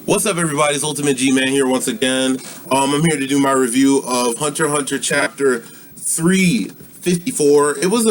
What's up, everybody? It's Ultimate G-Man here once again. I'm here to do my review of Hunter x Hunter Chapter 354. It was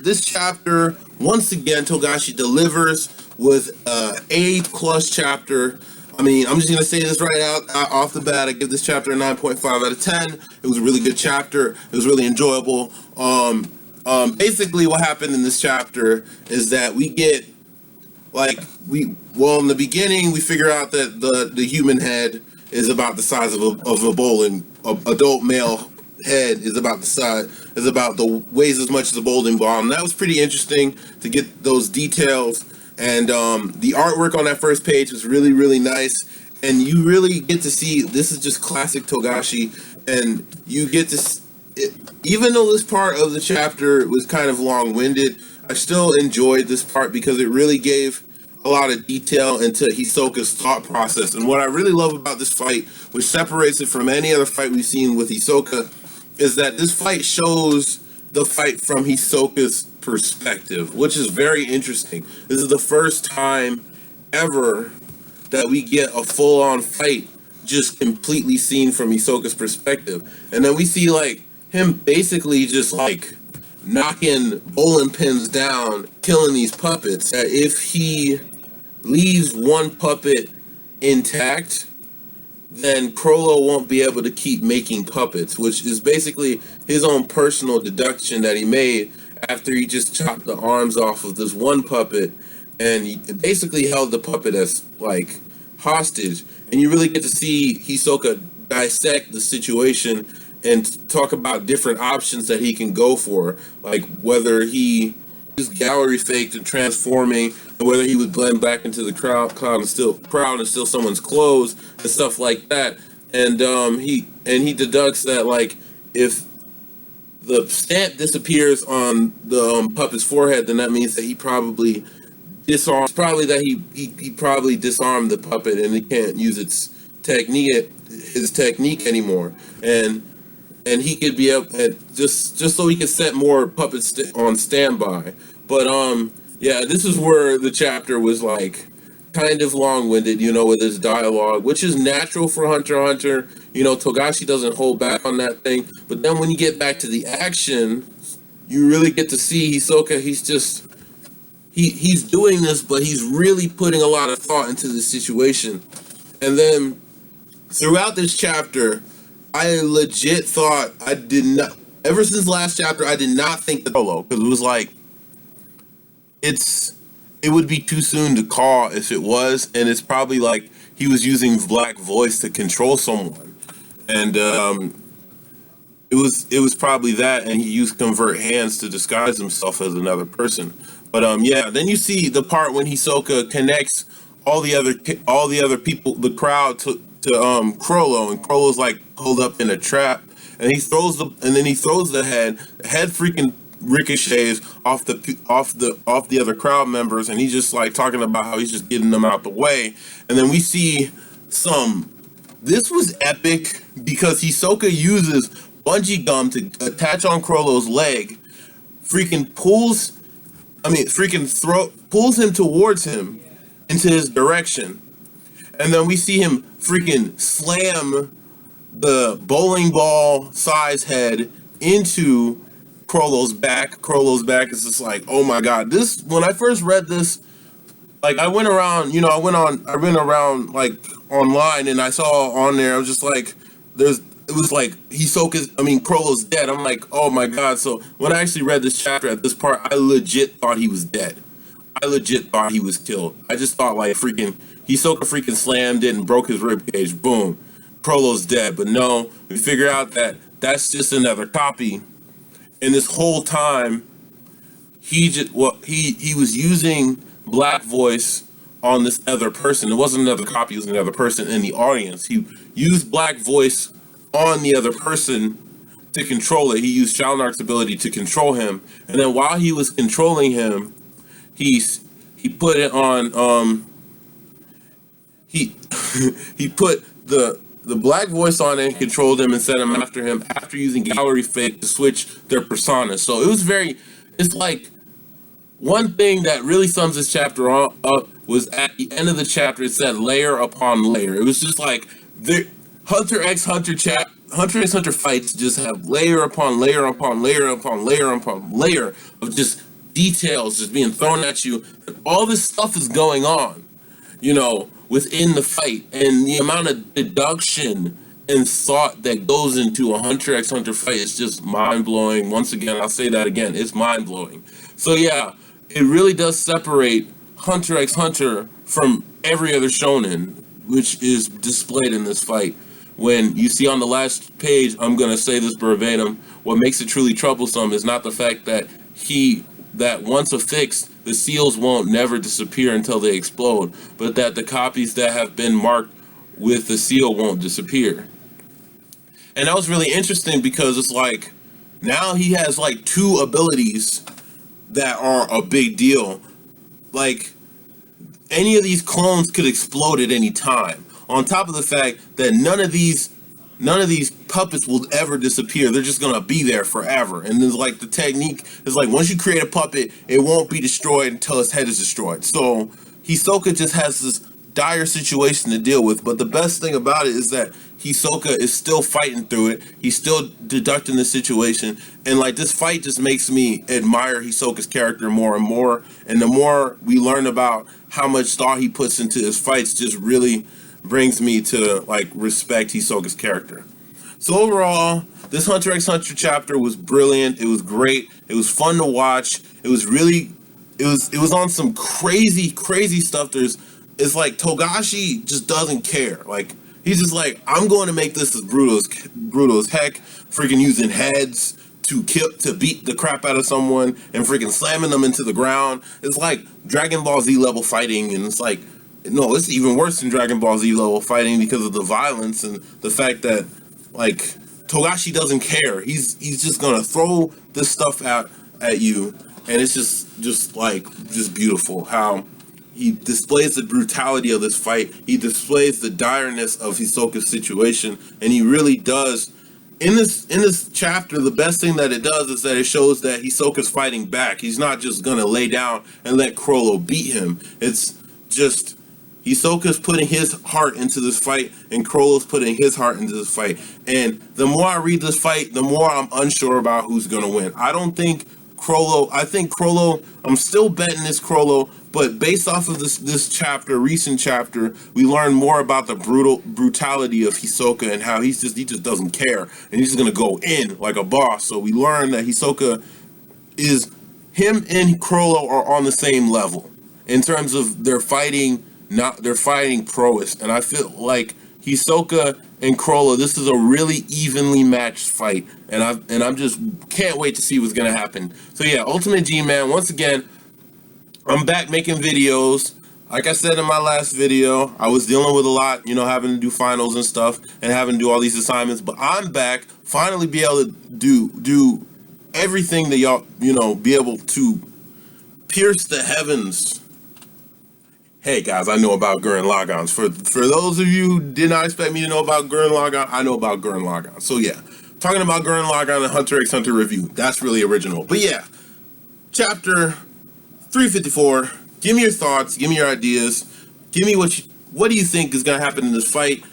this chapter, once again, Togashi delivers with A+ chapter. I mean, I'm just going to say this right out off the bat. I give this chapter a 9.5 out of 10. It was a really good chapter. It was really enjoyable. Basically, what happened in this chapter is that we get, in the beginning, we figure out that the human head is about the size of a bowling. Adult male head is weighs as much as a bowling ball, and that was pretty interesting to get those details. And the artwork on that first page was really, really nice, and you really get to see this is just classic Togashi, and you get to even though this part of the chapter was kind of long-winded, I still enjoyed this part because it really gave a lot of detail into Hisoka's thought process. And what I really love about this fight, which separates it from any other fight we've seen with Hisoka, is that this fight shows the fight from Hisoka's perspective, which is very interesting. This is the first time ever that we get a full-on fight just completely seen from Hisoka's perspective. And then we see him basically just knocking bowling pins down, killing these puppets. That if he leaves one puppet intact, then Crollo won't be able to keep making puppets, which is basically his own personal deduction that he made after he just chopped the arms off of this one puppet, and he basically held the puppet as hostage. And you really get to see Hisoka dissect the situation and talk about different options that he can go for, like whether he is gallery faked and transforming, and whether he would blend back into the crowd and steal someone's clothes and stuff like that. And he deducts that if the stamp disappears on the puppet's forehead, then that means that he probably disarmed. He probably disarmed the puppet, and he can't use his technique anymore. And he could be up at just so he could set more puppets on standby. But this is where the chapter was kind of long-winded, with his dialogue, which is natural for Hunter x Hunter. Togashi doesn't hold back on that thing. But then when you get back to the action, you really get to see Hisoka. He's doing this, but he's really putting a lot of thought into the situation. And then throughout this chapter, I legit thought ever since last chapter, I did not think the Crollo, because it was it would be too soon to call if it was, and it's probably he was using black voice to control someone, and it was probably that, and he used convert hands to disguise himself as another person. But then you see the part when Hisoka connects all the other people, the crowd to Crollo, and Crollo's pulled up in a trap, and he throws the head. The head freaking ricochets off the other crowd members, and he's just talking about how he's just getting them out the way. And then we see this was epic because Hisoka uses bungee gum to attach on Crollo's leg, pulls him towards him into his direction. And then we see him freaking slam the bowling ball size head into Crollo's back. Crollo's back is just oh my god. This, when I first read this, I went around, I went around online, and I saw on there, I was just Crollo's dead. I'm oh my god. So when I actually read this chapter at this part, I legit thought he was dead. I legit thought he was killed. I just thought Hisoka freaking slammed it and broke his ribcage. Boom. Crollo's dead. But no, we figure out that that's just another copy. And this whole time, he was using black voice on this other person. It wasn't another copy, it was another person in the audience. He used black voice on the other person to control it. He used Shalnark's ability to control him. And then while he was controlling him, he put it on he put the black voice on it and controlled him and set him after using gallery fake to switch their personas. So it's one thing that really sums this chapter up was at the end of the chapter. It said layer upon layer. It was just like the Hunter x Hunter fights just have layer upon layer upon layer upon layer upon layer of just details just being thrown at you. All this stuff is going on, you know, within the fight, and the amount of deduction and thought that goes into a Hunter x Hunter fight is just mind-blowing. Once again, I'll say that again, it's mind-blowing. So yeah, it really does separate Hunter x Hunter from every other shonen, which is displayed in this fight. When you see on the last page, I'm going to say this verbatim, what makes it truly troublesome is not the fact that that once affixed, the seals won't never disappear until they explode, but that the copies that have been marked with the seal won't disappear. And that was really interesting because it's like, now he has like 2 abilities that are a big deal. Like, any of these clones could explode at any time. On top of the fact that none of these puppets will ever disappear. They're just gonna be there forever. And there's like the technique is like, once you create a puppet, it won't be destroyed until its head is destroyed. So Hisoka just has this dire situation to deal with. But the best thing about it is that Hisoka is still fighting through it. He's still deducting the situation. And like, this fight just makes me admire Hisoka's character more and more. And the more we learn about how much thought he puts into his fights, just really brings me to like respect Hisoka's character. So overall, this Hunter x Hunter chapter was brilliant. It was great. It was fun to watch. It was on some crazy stuff. It's like Togashi just doesn't care. Like, he's just like, I'm going to make this as brutal as heck, freaking using heads to beat the crap out of someone and freaking slamming them into the ground. It's like Dragon Ball Z level fighting, and it's like, no, it's even worse than Dragon Ball Z level fighting because of the violence and the fact that, like, Togashi doesn't care. He's just gonna throw this stuff out at you, and it's just beautiful how he displays the brutality of this fight. He displays the direness of Hisoka's situation, and he really does. In this chapter, the best thing that it does is that it shows that Hisoka's fighting back. He's not just gonna lay down and let Chrollo beat him. It's just Hisoka's putting his heart into this fight, and Chrollo's putting his heart into this fight. And the more I read this fight, the more I'm unsure about who's going to win. I think Chrollo, I'm still betting it's Chrollo, but based off of this chapter, recent chapter, we learn more about the brutality of Hisoka and how he just doesn't care, and he's just going to go in like a boss. So we learn that Hisoka him and Chrollo are on the same level in terms of their fighting prowess, and I feel like Hisoka and Chrollo, this is a really evenly matched fight, and I'm just can't wait to see what's gonna happen. So yeah, Ultimate G, man, once again, I'm back making videos. Like I said in my last video, I was dealing with a lot, having to do finals and stuff, and having to do all these assignments, but I'm back, finally be able to do everything that y'all, be able to pierce the heavens. Hey guys, I know about Gurren Lagans. For those of you who did not expect me to know about Gurren Lagann, I know about Gurren Lagann. So yeah, talking about Gurren Lagann and Hunter x Hunter review, that's really original. But yeah, chapter 354. Give me your thoughts. Give me your ideas. Give me what do you think is gonna happen in this fight?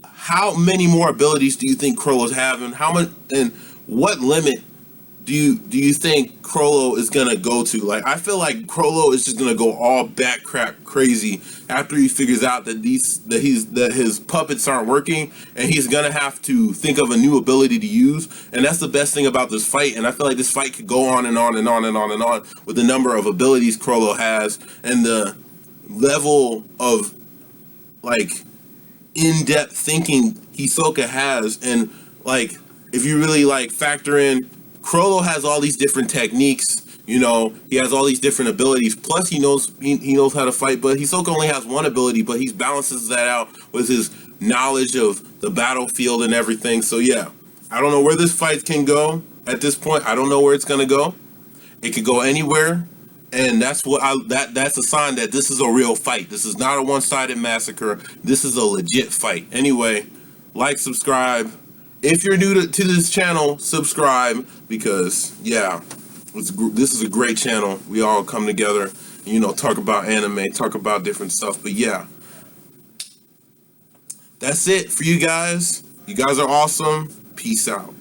How many more abilities do you think Chrollo's having? How much and what limit do you think Chrollo is gonna go to? Like, I feel like Chrollo is just gonna go all back crap crazy after he figures out that his puppets aren't working, and he's gonna have to think of a new ability to use. And that's the best thing about this fight. And I feel like this fight could go on and on and on and on and on with the number of abilities Chrollo has and the level of like in-depth thinking Hisoka has. And like, if you really like factor in, Chrollo has all these different techniques, he has all these different abilities, plus he knows how to fight, but Hisoka only has one ability, but he balances that out with his knowledge of the battlefield and everything. So yeah, I don't know where this fight can go at this point. I don't know where it's going to go. It could go anywhere, and that's a sign that this is a real fight. This is not a one-sided massacre. This is a legit fight. Anyway, like, subscribe. If you're new to this channel, subscribe, because yeah, this is a great channel. We all come together you know, talk about anime, talk about different stuff. But yeah, that's it for you guys. You guys are awesome. Peace out.